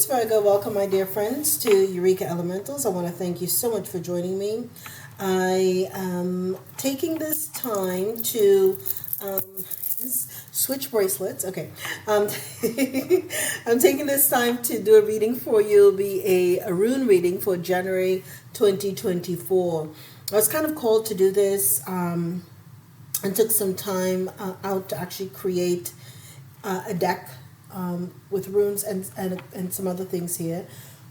Greetings, Virgo. Welcome, my dear friends, to Eureka Elementals. I want to thank you so much for joining me. I am taking this time to switch bracelets. Okay. I'm taking this time to do a reading for you. It'll be a rune reading for January 2024. I was kind of called to do this and took some time out to actually create a deck with runes and some other things here,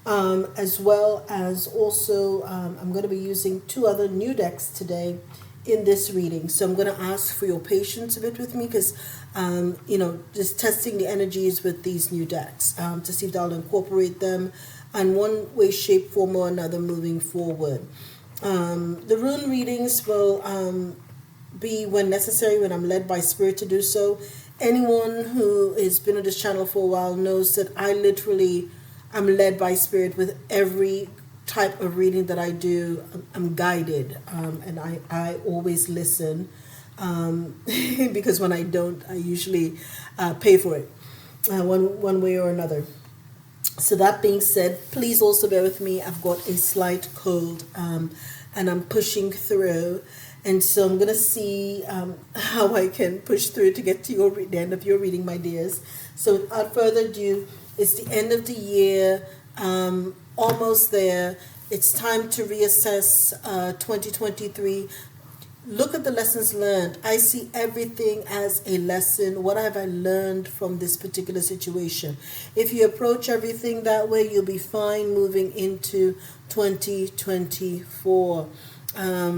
as well as also I'm going to be using two other new decks today in this reading. So I'm going to ask for your patience a bit with me because, just testing the energies with these new decks to see if I'll incorporate them in one way, shape, form, or another moving forward. The rune readings will be when necessary, when I'm led by spirit to do so. Anyone who has been on this channel for a while knows that I literally am led by spirit with every type of reading that I do. I'm guided, and I always listen because when I don't, I usually pay for it one way or another. So that being said, please also bear with me. I've got a slight cold and I'm pushing through. And so I'm going to see how I can push through to get to the end of your reading, my dears. So without further ado, it's the end of the year, almost there. It's time to reassess 2023. Look at the lessons learned. I see everything as a lesson. What have I learned from this particular situation? If you approach everything that way, you'll be fine moving into 2024.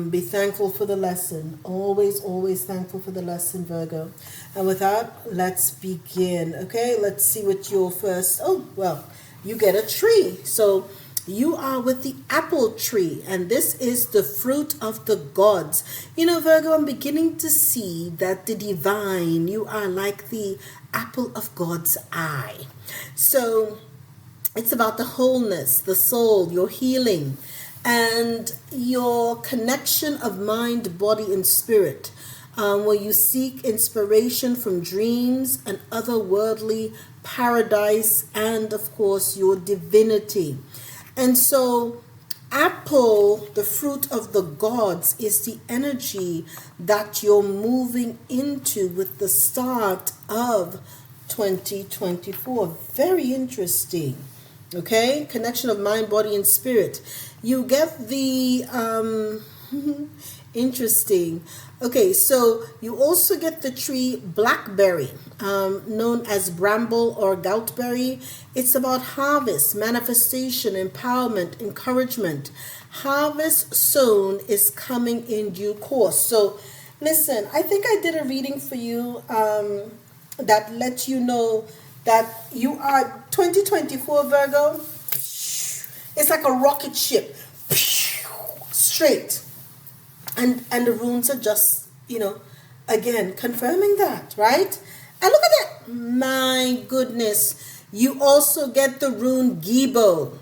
Be thankful for the lesson. Always thankful for the lesson, Virgo. And with that, let's begin. Okay, let's see what your first. Oh, well, you get a tree. So you are with the apple tree, and this is the fruit of the gods. You know, Virgo, I'm beginning to see that the divine, you are like the apple of God's eye. So it's about the wholeness, the soul, your healing, and your connection of mind, body, and spirit, where you seek inspiration from dreams and otherworldly paradise, and of course your divinity. And so apple, the fruit of the gods, is the energy that you're moving into with the start of 2024. Very interesting. Okay, connection of mind, body, and spirit. You get the interesting. Okay, so you also get the tree blackberry, known as bramble or goutberry. It's about harvest, manifestation, empowerment, encouragement. Harvest sown is coming in due course. So listen, I think I did a reading for you that lets you know that you are 2024 Virgo. It's like a rocket ship, straight, and the runes are just, again confirming that, right? And look at that, my goodness. You also get the rune Gibo,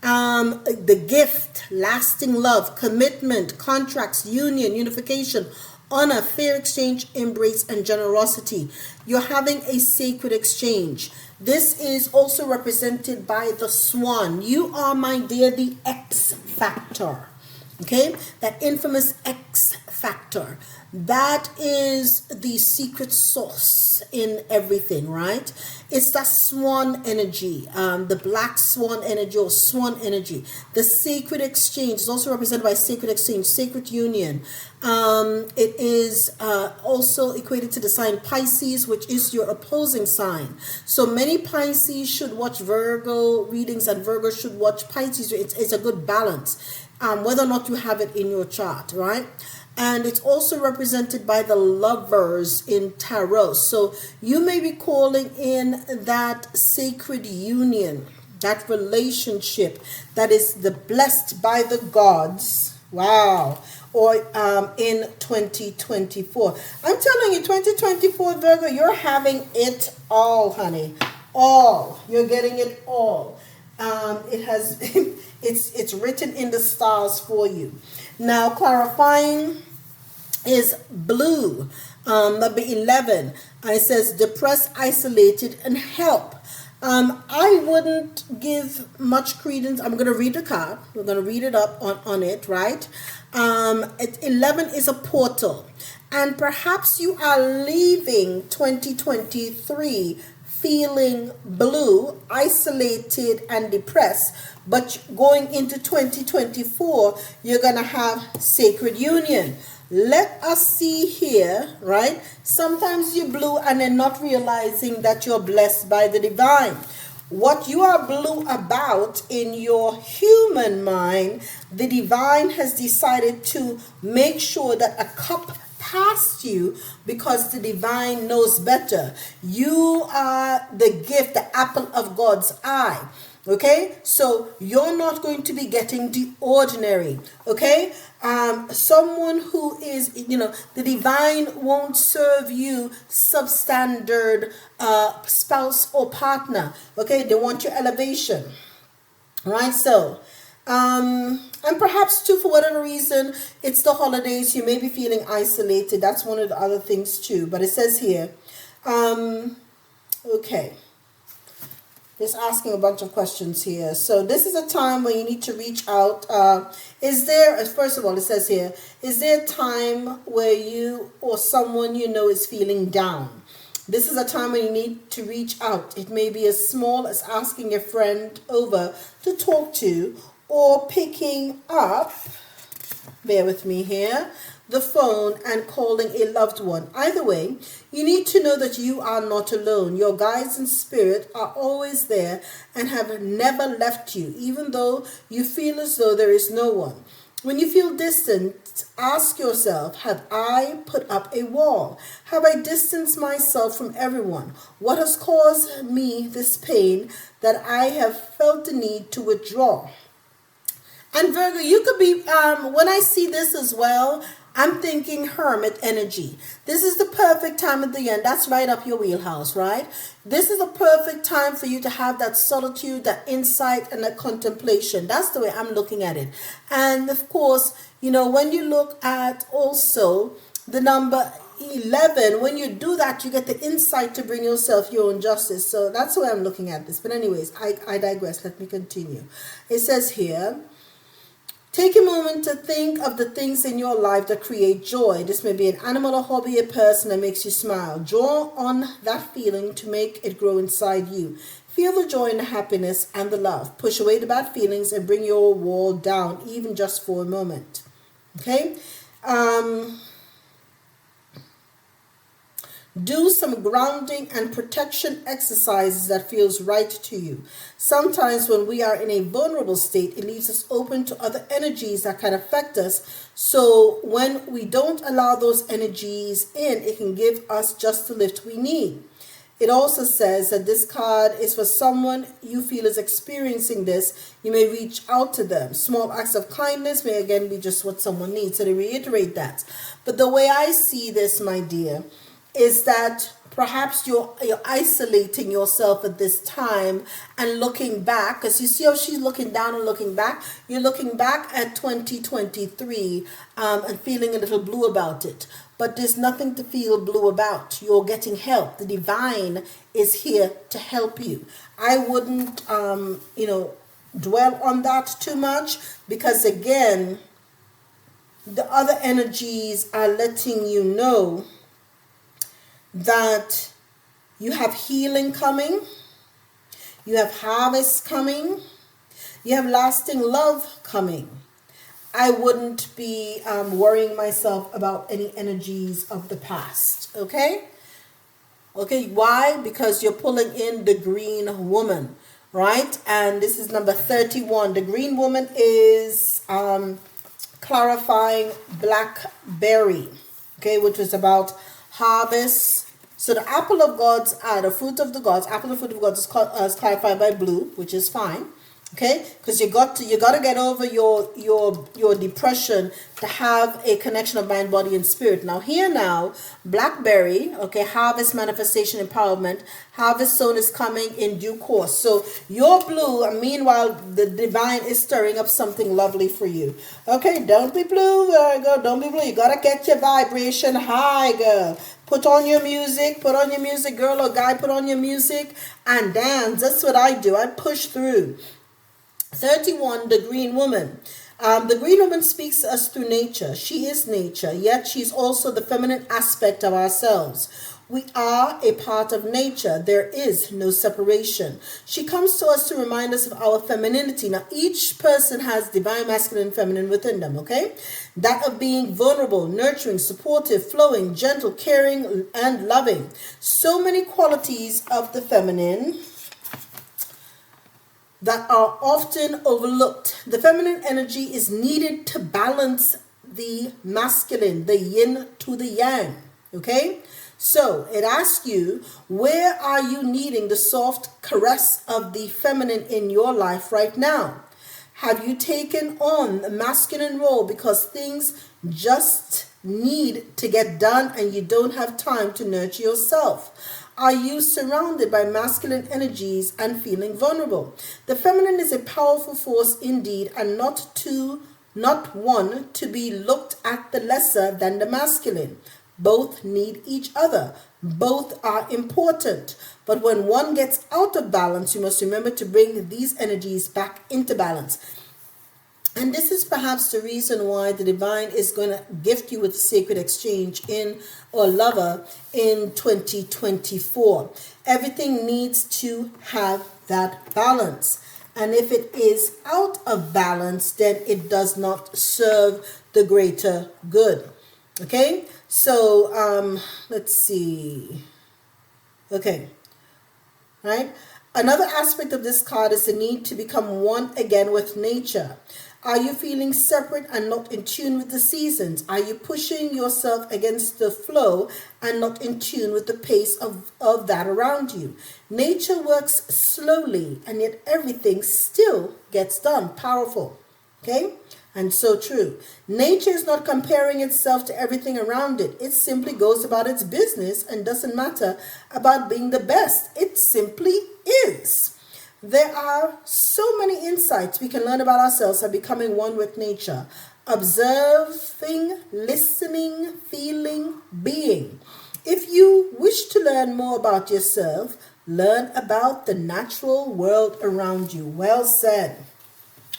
the gift, lasting love, commitment, contracts, union, unification, honor, fair exchange, embrace, and generosity. You're having a sacred exchange. This is also represented by the swan. You are, my dear, the X factor. Okay? That infamous X factor. That is the secret sauce in everything, right? It's that swan energy, the black swan energy or swan energy. The sacred exchange is also represented by sacred exchange, sacred union. It is also equated to the sign Pisces, which is your opposing sign. So many Pisces should watch Virgo readings and Virgo should watch Pisces. It's a good balance, whether or not you have it in your chart, right? And it's also represented by the lovers in tarot. So you may be calling in that sacred union, that relationship that is the blessed by the gods. Wow. Or in 2024. I'm telling you, 2024 Virgo, you're having it all, honey. All. You're getting it all. It has it's written in the stars for you. Now clarifying is blue, number 11. It says depressed, isolated, and help. I wouldn't give much credence. I'm going to read the card. We're going to read it up on it, right? 11 is a portal. And perhaps you are leaving 2023 feeling blue, isolated, and depressed. But going into 2024, you're going to have sacred union. Let us see here, right? Sometimes you're blue and then not realizing that you're blessed by the divine. What you are blue about in your human mind, the divine has decided to make sure that a cup past you because the divine knows better. You are the gift, the apple of God's eye. Okay, so you're not going to be getting the ordinary. Okay, someone who is, the divine won't serve you substandard spouse or partner. Okay, they want your elevation, right? So, and perhaps too, for whatever reason, it's the holidays. You may be feeling isolated. That's one of the other things too. But it says here, okay. Just asking a bunch of questions here. So this is a time when you need to reach out. First of all, it says here, is there a time where you or someone you know is feeling down? This is a time when you need to reach out. It may be as small as asking a friend over to talk to or picking up, bear with me here, the phone and calling a loved one. Either way, you need to know that you are not alone. Your guides in spirit are always there and have never left you, even though you feel as though there is no one. When you feel distant, ask yourself, have I put up a wall? Have I distanced myself from everyone? What has caused me this pain that I have felt the need to withdraw? And Virgo, you could be, when I see this as well, I'm thinking hermit energy. This is the perfect time of the year, and that's right up your wheelhouse, right? This is a perfect time for you to have that solitude, that insight, and that contemplation. That's the way I'm looking at it. And of course, when you look at also the number 11, when you do that, you get the insight to bring yourself your own justice. So that's the way I'm looking at this. But anyways, I digress. Let me continue. It says here, take a moment to think of the things in your life that create joy. This may be an animal, a hobby, a person that makes you smile. Draw on that feeling to make it grow inside you. Feel the joy and the happiness and the love. Push away the bad feelings and bring your wall down, even just for a moment. Okay? Do some grounding and protection exercises that feels right to you. Sometimes when we are in a vulnerable state, it leaves us open to other energies that can affect us. So when we don't allow those energies in, it can give us just the lift we need. It also says that this card is for someone you feel is experiencing this. You may reach out to them. Small acts of kindness may again be just what someone needs. So they reiterate that. But the way I see this, my dear, is that perhaps you're isolating yourself at this time and looking back, because you see how she's looking down and looking back. You're looking back at 2023 and feeling a little blue about it. But there's nothing to feel blue about. You're getting help. The divine is here to help you. I wouldn't, dwell on that too much, because again, the other energies are letting you know that you have healing coming, you have harvest coming, you have lasting love coming. I wouldn't be worrying myself about any energies of the past, okay? Okay, why? Because you're pulling in the green woman, right? And this is number 31. The green woman is clarifying blackberry, okay, which is about harvest. So the apple of God's eye, the fruit of the gods, apple of the fruit of God is clarified by blue, which is fine. Okay, because you got to get over your depression to have a connection of mind, body, and spirit. Now, Blackberry, okay, harvest, manifestation, empowerment. Harvest zone is coming in due course. So you're blue, and meanwhile the divine is stirring up something lovely for you. Okay, don't be blue, Virgo. Don't be blue. You gotta get your vibration high, girl. Put on your music, girl or guy. Put on your music and dance. That's what I do. I push through. 31, the green woman. The green woman speaks to us through nature. She is nature, yet she's also the feminine aspect of ourselves. We are a part of nature. There is no separation. She comes to us to remind us of our femininity. Now, each person has divine masculine and feminine within them, okay? That of being vulnerable, nurturing, supportive, flowing, gentle, caring, and loving. So many qualities of the feminine that are often overlooked. The feminine energy is needed to balance the masculine, the yin to the yang, okay? So it asks you, where are you needing the soft caress of the feminine in your life right now? Have you taken on the masculine role because things just need to get done and you don't have time to nurture yourself? Are you surrounded by masculine energies and feeling vulnerable? The feminine is a powerful force indeed, and not one to be looked at the lesser than the masculine. Both need each other. Both are important. But when one gets out of balance, you must remember to bring these energies back into balance. And this is perhaps the reason why the divine is going to gift you with sacred exchange or lover in 2024. Everything needs to have that balance. And if it is out of balance, then it does not serve the greater good. Okay? So, let's see. Okay. Right? Another aspect of this card is the need to become one again with nature. Are you feeling separate and not in tune with the seasons? Are you pushing yourself against the flow and not in tune with the pace of that around you? Nature works slowly, and yet everything still gets done. Powerful. Okay? And so true. Nature is not comparing itself to everything around it. It simply goes about its business and doesn't matter about being the best. It simply is. There are so many insights we can learn about ourselves by becoming one with nature. Observing, listening, feeling, being. If you wish to learn more about yourself, learn about the natural world around you. Well said.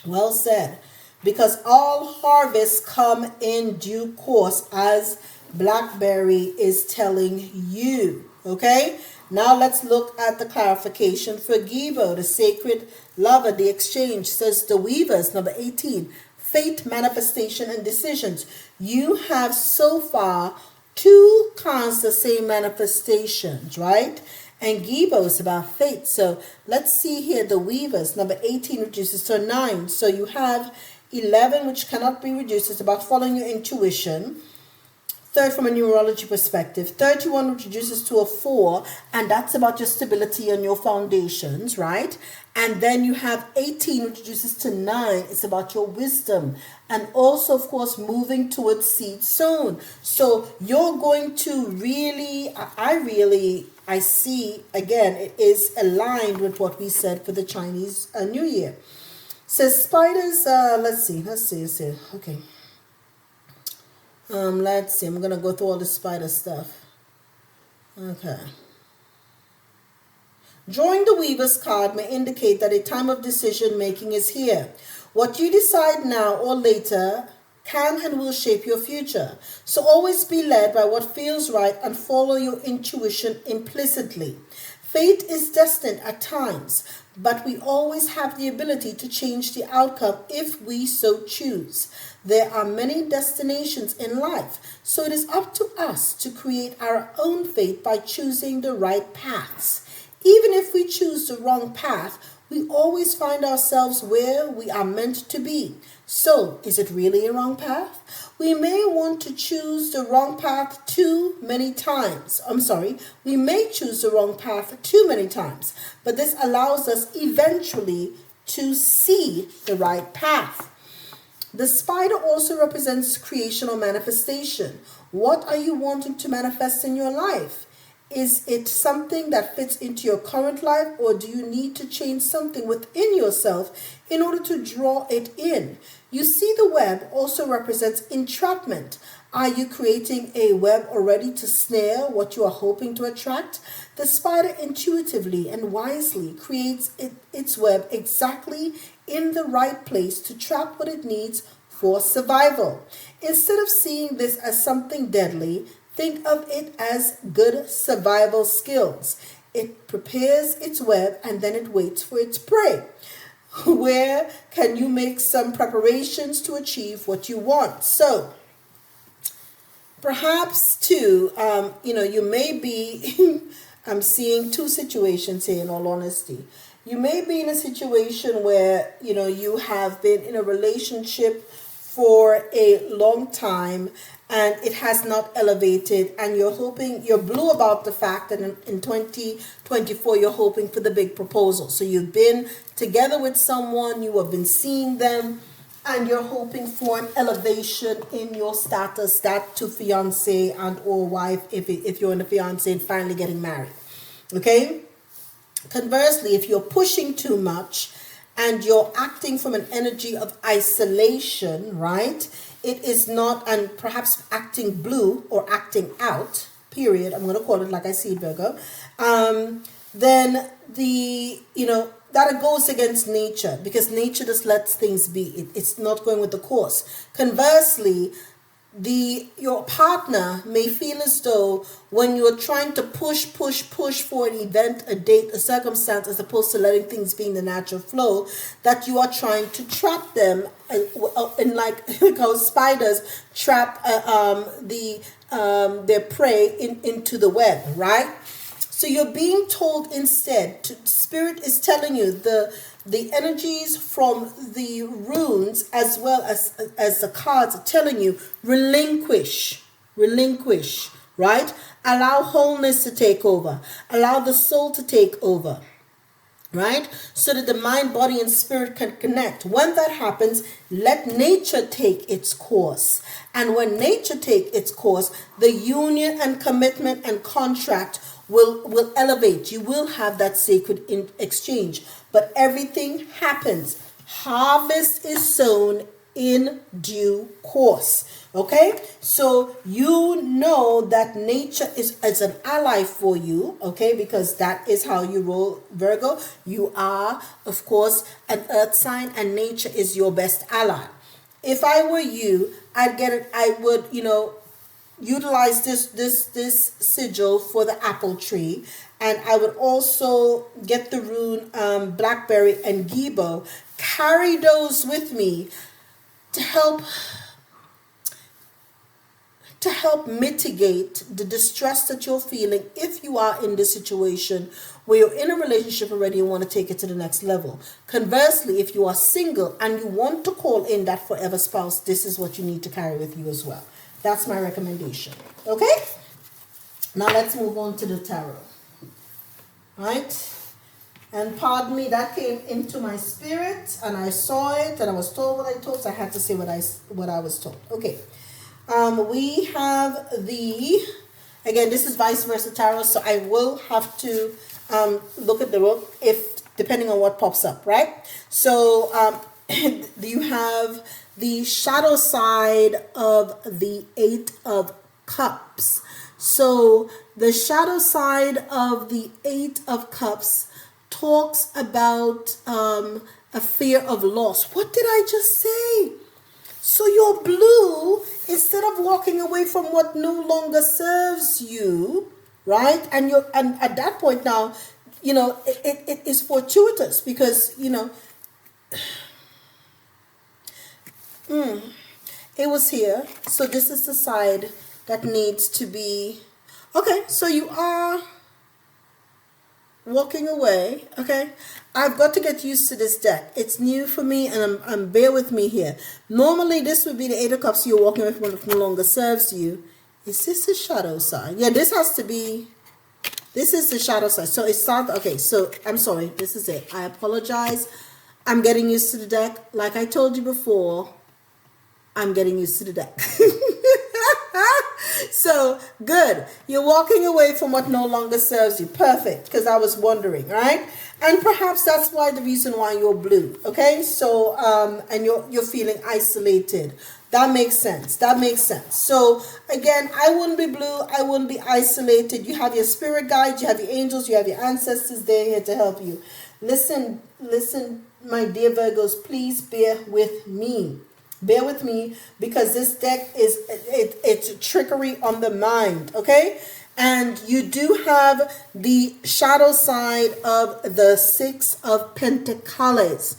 Well said. Because all harvests come in due course, as Blackberry is telling you. Okay? Now let's look at the clarification for Gibo, the sacred lover, the exchange. Says the weavers, number 18, fate, manifestation, and decisions. You have so far two kinds of same manifestations, right? And Gibo is about fate. So let's see here the weavers, number 18 reduces to 9. So you have 11, which cannot be reduced. It's about following your intuition. Third, from a numerology perspective. 31, which reduces to a 4, and that's about your stability and your foundations, right? And then you have 18, which reduces to 9. It's about your wisdom. And also, of course, moving towards seed sown. So you're going to really, I see, again, it is aligned with what we said for the Chinese New Year. Says spiders, let's see. Okay. Let's see. I'm going to go through all the spider stuff. Okay. Drawing the Weaver's card may indicate that a time of decision making is here. What you decide now or later can and will shape your future. So always be led by what feels right and follow your intuition implicitly. Fate is destined at times, but we always have the ability to change the outcome if we so choose. There are many destinations in life, so it is up to us to create our own fate by choosing the right paths. Even if we choose the wrong path, we always find ourselves where we are meant to be. So, is it really a wrong path? We may want to choose the wrong path too many times. We may choose the wrong path too many times, but this allows us eventually to see the right path. The spider also represents creation or manifestation. What are you wanting to manifest in your life? Is it something that fits into your current life, or do you need to change something within yourself in order to draw it in? You see, the web also represents entrapment. Are you creating a web already to snare what you are hoping to attract? The spider intuitively and wisely creates its web exactly in the right place to trap what it needs for survival. Instead of seeing this as something deadly, think of it as good survival skills. It prepares its web and then it waits for its prey. Where can you make some preparations to achieve what you want? So, perhaps too, you may be, I'm seeing two situations here in all honesty. You may be in a situation where, you have been in a relationship for a long time and it has not elevated, and you're blue about the fact that in 2024 you're hoping for the big proposal. So you've been together with someone, you have been seeing them, and you're hoping for an elevation in your status, that to fiance and or wife if you're in a fiance and finally getting married. Okay? Conversely, if you're pushing too much and you're acting from an energy of isolation, right? It is not, and perhaps acting blue or acting out, period, I'm going to call it like I see it, Virgo, then that goes against nature, because nature just lets things be. It's not going with the course. Conversely, your partner may feel as though when you're trying to push for an event, a date, a circumstance, as opposed to letting things be in the natural flow, that you are trying to trap them, in like how spiders trap their prey into the web, right? So you're being told instead, Spirit is telling you the energies from the runes as well as the cards are telling you, relinquish, right? Allow wholeness to take over. Allow the soul to take over, right? So that the mind, body, and spirit can connect. When that happens, let nature take its course. And when nature takes its course, the union and commitment and contract will elevate. You will have that sacred exchange. But everything happens. Harvest is sown in due course. Okay? So you know that nature is an ally for you. Okay? Because that is how you roll, Virgo. You are, of course, an earth sign, and nature is your best ally. If I were you, I would, utilize this sigil for the apple tree, and I would also get the rune blackberry and gibo, carry those with me to help mitigate the distress that you're feeling if you are in this situation where you're in a relationship already and want to take it to the next level. Conversely, if you are single and you want to call in that forever spouse, this is what you need to carry with you as well. That's my recommendation. Okay? Now let's move on to the tarot. Right? And pardon me, that came into my spirit and I saw it and I was told what I told, so I had to say what I was told. Okay. We have again, this is vice versa tarot, so I will have to look at the book depending on what pops up, right? So you have the shadow side of the Eight of Cups. So the shadow side of the Eight of Cups talks about a fear of loss. What did I just say? So you're blue, instead of walking away from what no longer serves you, right? And at that point now, it is fortuitous because, it was here. So this is the side that needs to be, okay, so you are walking away. Okay, I've got to get used to this deck. It's new for me, and I'm bear with me here. Normally this would be the Eight of Cups. You're walking away from what no longer serves you. Is this the shadow side? Yeah, this has to be, this is the shadow side. So it's not, okay, so I'm sorry, this is it. I apologize. I'm getting used to the deck. Like I told you before, I'm getting used to the deck. So good. You're walking away from what no longer serves you. Perfect. Because I was wondering, right? And perhaps that's why the reason why you're blue. Okay. So and you're feeling isolated. That makes sense. That makes sense. So again, I wouldn't be blue. I wouldn't be isolated. You have your spirit guides, you have your angels, you have your ancestors. They're here to help you. Listen, my dear Virgos, please bear with me. Bear with me, because this deck it's trickery on the mind, okay? And you do have the shadow side of the Six of Pentacles.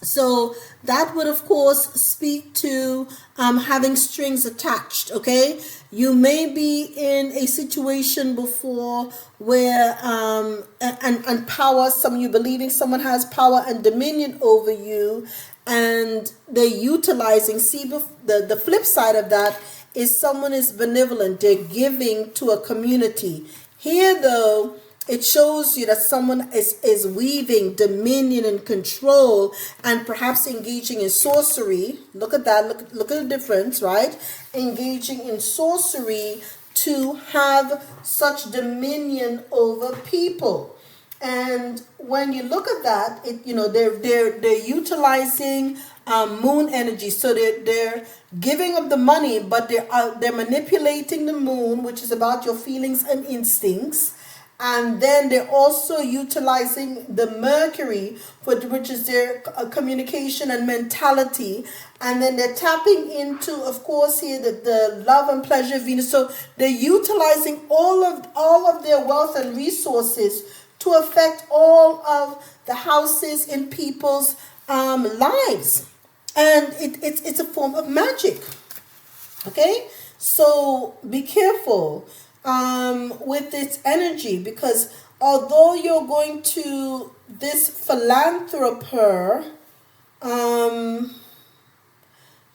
So that would, of course, speak to having strings attached, okay? You may be in a situation before where, and power, some of you believing someone has power and dominion over you, and they're utilizing, see, the flip side of that is someone is benevolent, they're giving to a community. Here, though, it shows you that someone is weaving dominion and control and perhaps engaging in sorcery. Look at that. Look at the difference, right? Engaging in sorcery to have such dominion over people. And when you look at that, they're utilizing moon energy. So they're giving up the money, but they're manipulating the moon, which is about your feelings and instincts. And then they're also utilizing the Mercury, which is their communication and mentality. And then they're tapping into, of course, here the love and pleasure of Venus. So they're utilizing all of their wealth and resources to affect all of the houses in people's lives. And it's a form of magic. Okay? So be careful with its energy, because although you're going to this philanthropist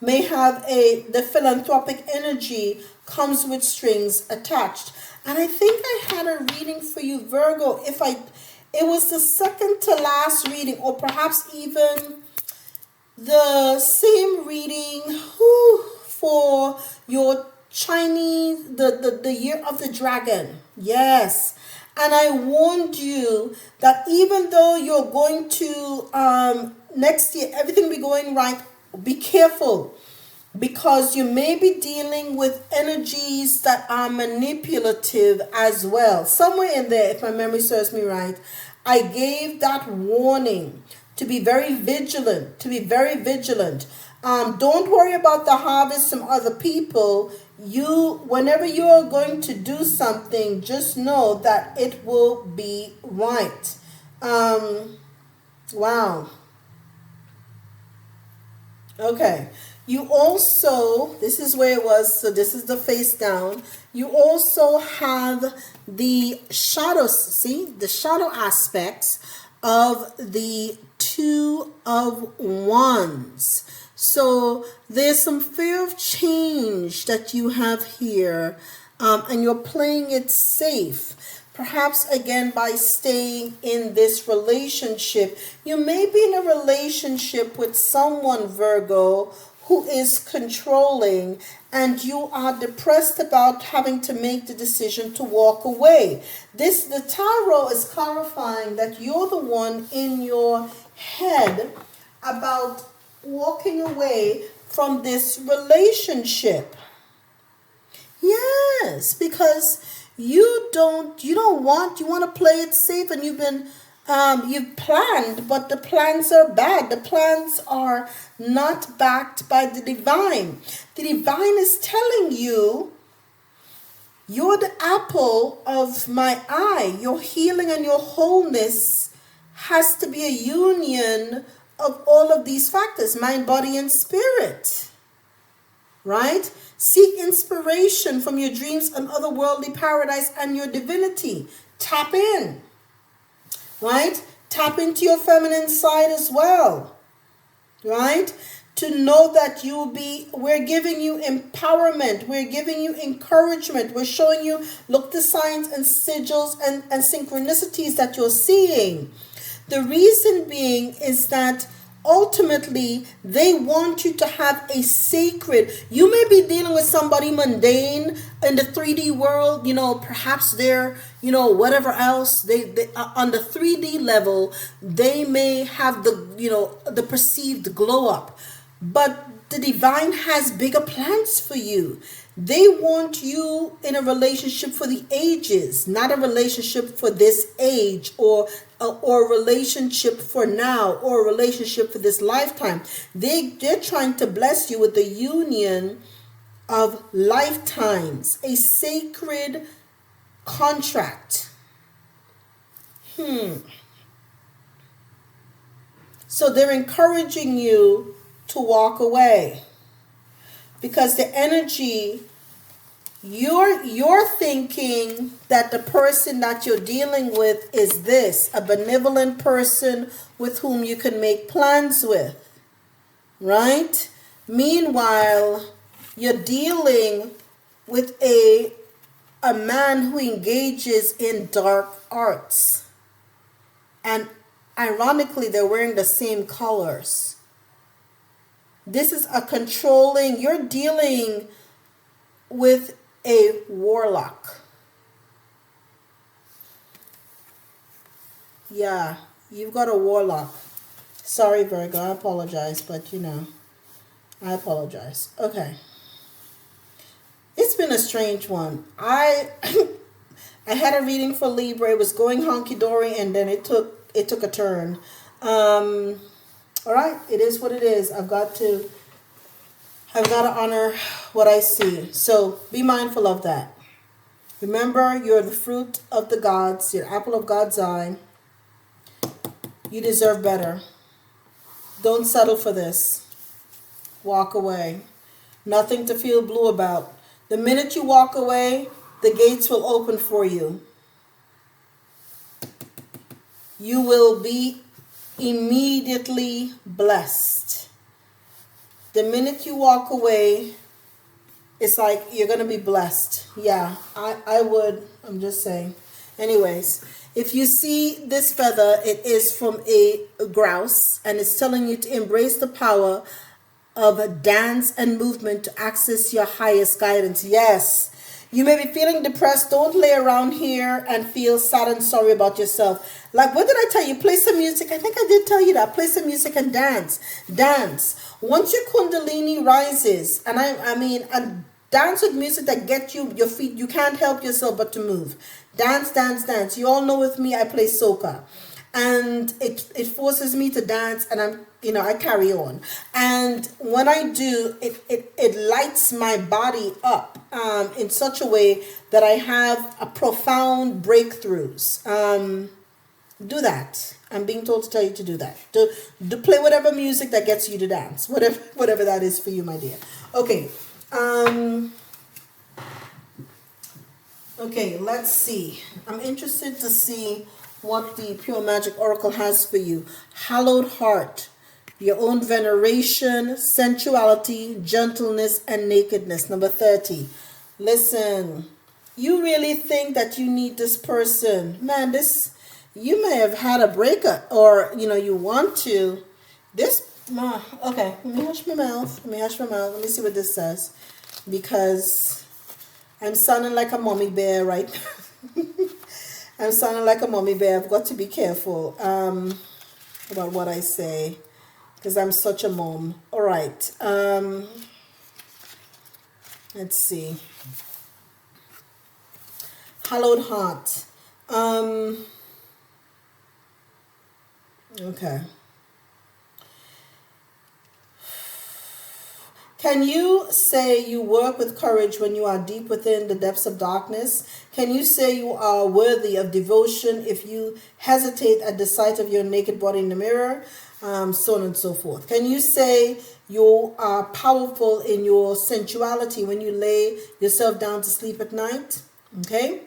may have the philanthropic energy comes with strings attached. And I think I had a reading for you, Virgo. It was the second to last reading, or perhaps even the same reading for your Chinese, the year of the dragon. Yes. And I warned you that even though you're going to, next year, everything will be going right, be careful, because you may be dealing with energies that are manipulative as well. Somewhere in there, if my memory serves me right, I gave that warning to be very vigilant, Don't worry about the harvest from other people. Whenever you're going to do something, just know that it will be right. Wow. Okay. You also, this is where it was, so this is the face down. You also have the shadows, see, the shadow aspects of the Two of Wands. So there's some fear of change that you have here, and you're playing it safe. Perhaps again by staying in this relationship. You may be in a relationship with someone, Virgo, who is controlling, and you are depressed about having to make the decision to walk away. The tarot is clarifying that you're the one in your head about walking away from this relationship. Yes, because you want to play it safe, and you've planned, but the plans are bad. The plans are not backed by the divine. The divine is telling you, you're the apple of my eye. Your healing and your wholeness has to be a union of all of these factors, mind, body, and spirit. Right? Seek inspiration from your dreams and otherworldly paradise and your divinity. Tap in. Right? Tap into your feminine side as well. Right? To know that we're giving you empowerment. We're giving you encouragement. We're showing you, look, the signs and sigils and synchronicities that you're seeing. The reason being is that ultimately they want you to have a sacred, you may be dealing with somebody mundane in the 3D world, perhaps they're, whatever else, they on the 3D level, they may have the perceived glow up, but the divine has bigger plans for you. They want you in a relationship for the ages, not a relationship for this age, or a relationship for now, or a relationship for this lifetime. They're trying to bless you with the union of lifetimes, a sacred contract. So they're encouraging you to walk away, because the energy, you're thinking that the person that you're dealing with is this, a benevolent person with whom you can make plans with, right? Meanwhile, you're dealing with a man who engages in dark arts, and ironically they're wearing the same colors. This is a controlling, you're dealing with a warlock. Yeah, you've got a warlock. Sorry, Virgo, I apologize, but I apologize. Okay. It's been a strange one. I I had a reading for Libra. It was going honky-dory, and then it took a turn. All right, it is what it is. I've got to honor what I see. So be mindful of that. Remember, you're the fruit of the gods. You're apple of God's eye. You deserve better. Don't settle for this. Walk away. Nothing to feel blue about. The minute you walk away, the gates will open for you. You will be immediately blessed. The minute you walk away, it's like you're going to be blessed. Yeah, I would. I'm just saying. Anyways, if you see this feather, it is from a grouse, and it's telling you to embrace the power of dance and movement to access your highest guidance. Yes. You may be feeling depressed. Don't lay around here and feel sad and sorry about yourself. Like, what did I tell you? Play some music. I think I did tell you that. Play some music and dance. Dance. Once your kundalini rises, and I mean, and dance with music that gets you, your feet, you can't help yourself but to move. Dance, dance, dance. You all know with me, I play soca. And it forces me to dance, and I carry on. And when I do, it lights my body up in such a way that I have a profound breakthroughs. Do that. I'm being told to tell you to do that. Do play whatever music that gets you to dance, whatever that is for you, my dear. Okay. Okay, let's see. I'm interested to see what the Pure Magic Oracle has for you. Hallowed heart, your own veneration, sensuality, gentleness, and nakedness. Number 30. Listen, you really think that you need this person. Man, you may have had a breakup, or, you want to. Okay, let me hush my mouth. Let me see what this says. Because I'm sounding like a mommy bear right now. I'm sounding like a mommy bear. I've got to be careful about what I say, because I'm such a mom. All right. Let's see. Hallowed heart. Okay. Can you say you work with courage when you are deep within the depths of darkness? Can you say you are worthy of devotion if you hesitate at the sight of your naked body in the mirror? So on and so forth. Can you say you are powerful in your sensuality when you lay yourself down to sleep at night? Okay.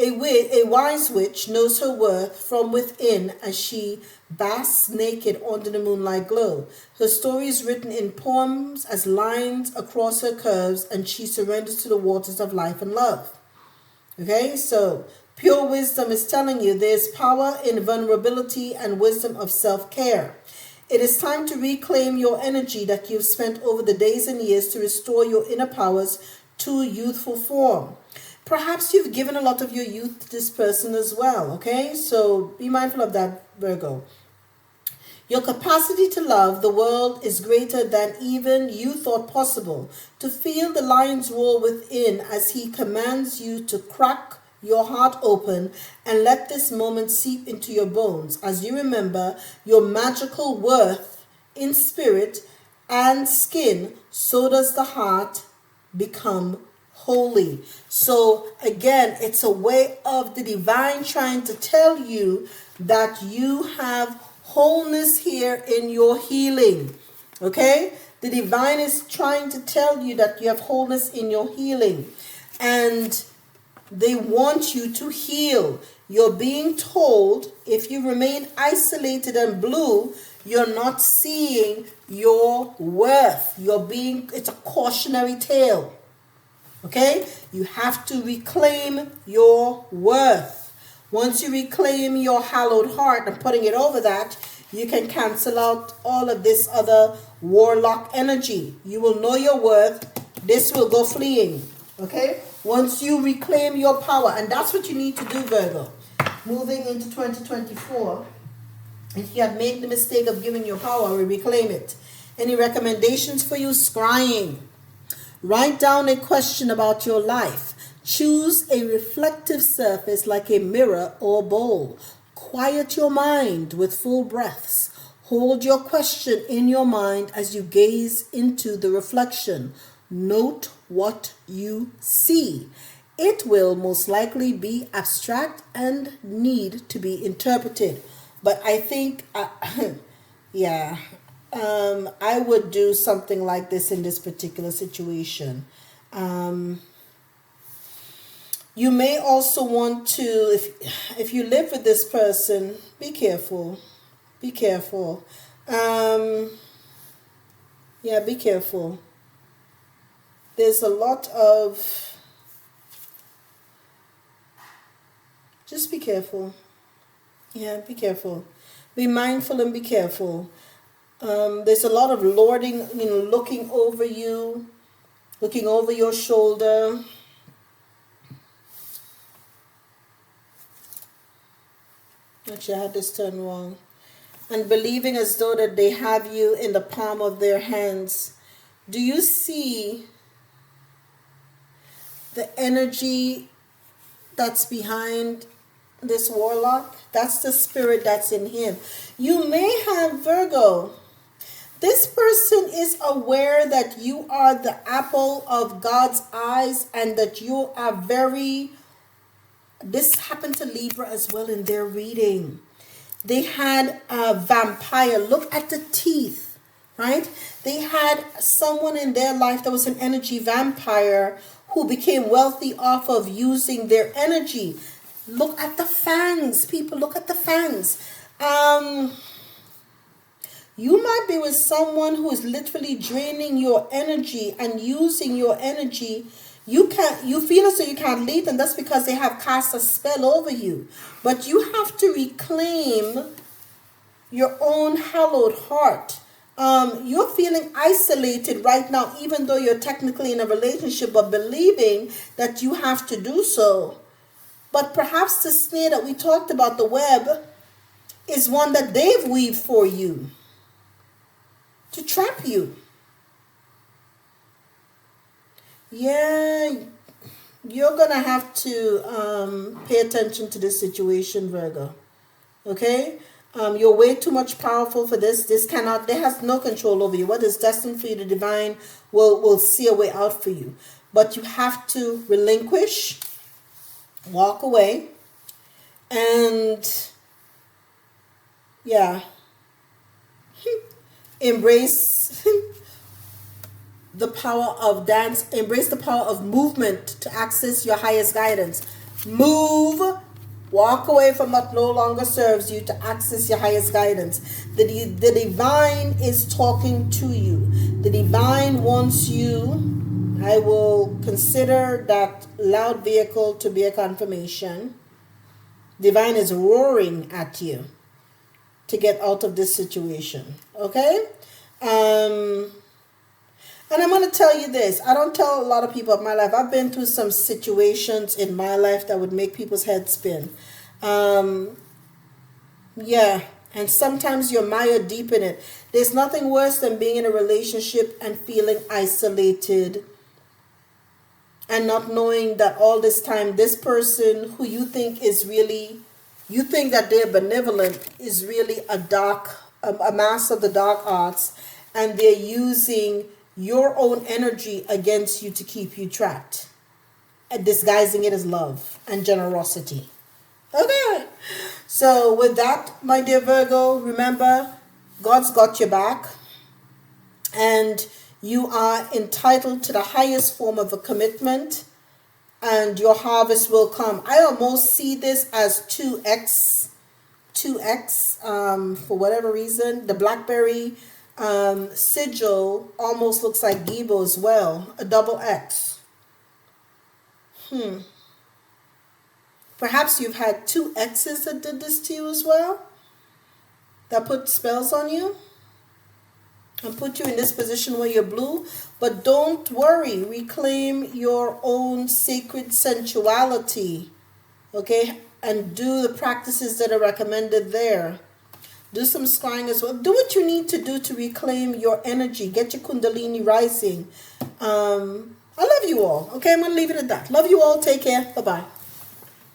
A wise witch knows her worth from within as she basks naked under the moonlight glow. Her story is written in poems as lines across her curves, and she surrenders to the waters of life and love. Okay, so Pure wisdom is telling you there's power in vulnerability and wisdom of self-care. It is time to reclaim your energy that you've spent over the days and years to restore your inner powers to youthful form. Perhaps you've given a lot of your youth to this person as well, okay? So be mindful of that, Virgo. Your capacity to love the world is greater than even you thought possible. To feel the lion's roar within as he commands you to crack your heart open and let this moment seep into your bones as you remember your magical worth in spirit and skin, so does the heart become holy. So again, it's a way of the divine trying to tell you that you have wholeness here in your healing. Okay? The divine is trying to tell you that you have wholeness in your healing. And they want you to heal. You're being told if you remain isolated and blue, you're not seeing your worth. It's a cautionary tale. Okay? You have to reclaim your worth. Once you reclaim your hallowed heart and putting it over that, you can cancel out all of this other warlock energy. You will know your worth. This will go fleeing. Okay? Once you reclaim your power, and that's what you need to do, Virgo. Moving into 2024, if you have made the mistake of giving your power, reclaim it. Any recommendations for you? Scrying. Write down a question about your life. Choose a reflective surface like a mirror or bowl. Quiet your mind with full breaths. Hold your question in your mind as you gaze into the reflection. Note what you see. It will most likely be abstract and need to be interpreted. But I think, I would do something like this in this particular situation. You may also want to, if you live with this person, be careful. Be careful. Be careful. There's a lot of, just be careful. Yeah, be careful. Be mindful and be careful. There's a lot of lording, looking over you, looking over your shoulder. Actually, I had this turned wrong. And believing as though that they have you in the palm of their hands. Do you see the energy that's behind this warlock? That's the spirit that's in him. You may have Virgo. This person is aware that you are the apple of God's eyes and that you are very... This happened to Libra as well in their reading. They had a vampire. Look at the teeth, right? They had someone in their life that was an energy vampire who became wealthy off of using their energy. Look at the fangs. People, look at the fangs. You might be with someone who is literally draining your energy and using your energy. You feel as though you can't leave them. That's because they have cast a spell over you. But you have to reclaim your own hallowed heart. You're feeling isolated right now, even though you're technically in a relationship, but believing that you have to do so. But perhaps the snare that we talked about, the web, is one that they've weaved for you to trap you. Yeah, you're going to have to pay attention to this situation, Virgo. Okay? You're way too much powerful for this. They has no control over you. What is destined for you, the divine will see a way out for you. But you have to relinquish, walk away, and embrace the power of dance, embrace the power of movement to access your highest guidance. Move, walk away from what no longer serves you to access your highest guidance. The divine is talking to you. The divine wants you. I will consider that loud vehicle to be a confirmation. Divine is roaring at you to get out of this situation. Okay? And I'm going to tell you this. I don't tell a lot of people of my life. I've been through some situations in my life that would make people's heads spin. Yeah. And sometimes you're mired deep in it. There's nothing worse than being in a relationship and feeling isolated and not knowing that all this time, this person who you think is really, you think that they're benevolent, is really a master of the dark arts, and they're using your own energy against you to keep you trapped, and disguising it as love and generosity. Okay. So with that, my dear Virgo, remember, God's got your back, and you are entitled to the highest form of a commitment, and your harvest will come. I almost see this as 2x, for whatever reason. The blackberry sigil almost looks like Gibo as well, a double X. Perhaps you've had 2 exes that did this to you as well, that put spells on you and put you in this position where you're blue. But don't worry, reclaim your own sacred sensuality, okay? And do the practices that are recommended there. Do some scrying as well. Do what you need to do to reclaim your energy. Get your kundalini rising. I love you all. Okay, I'm going to leave it at that. Love you all. Take care. Bye-bye.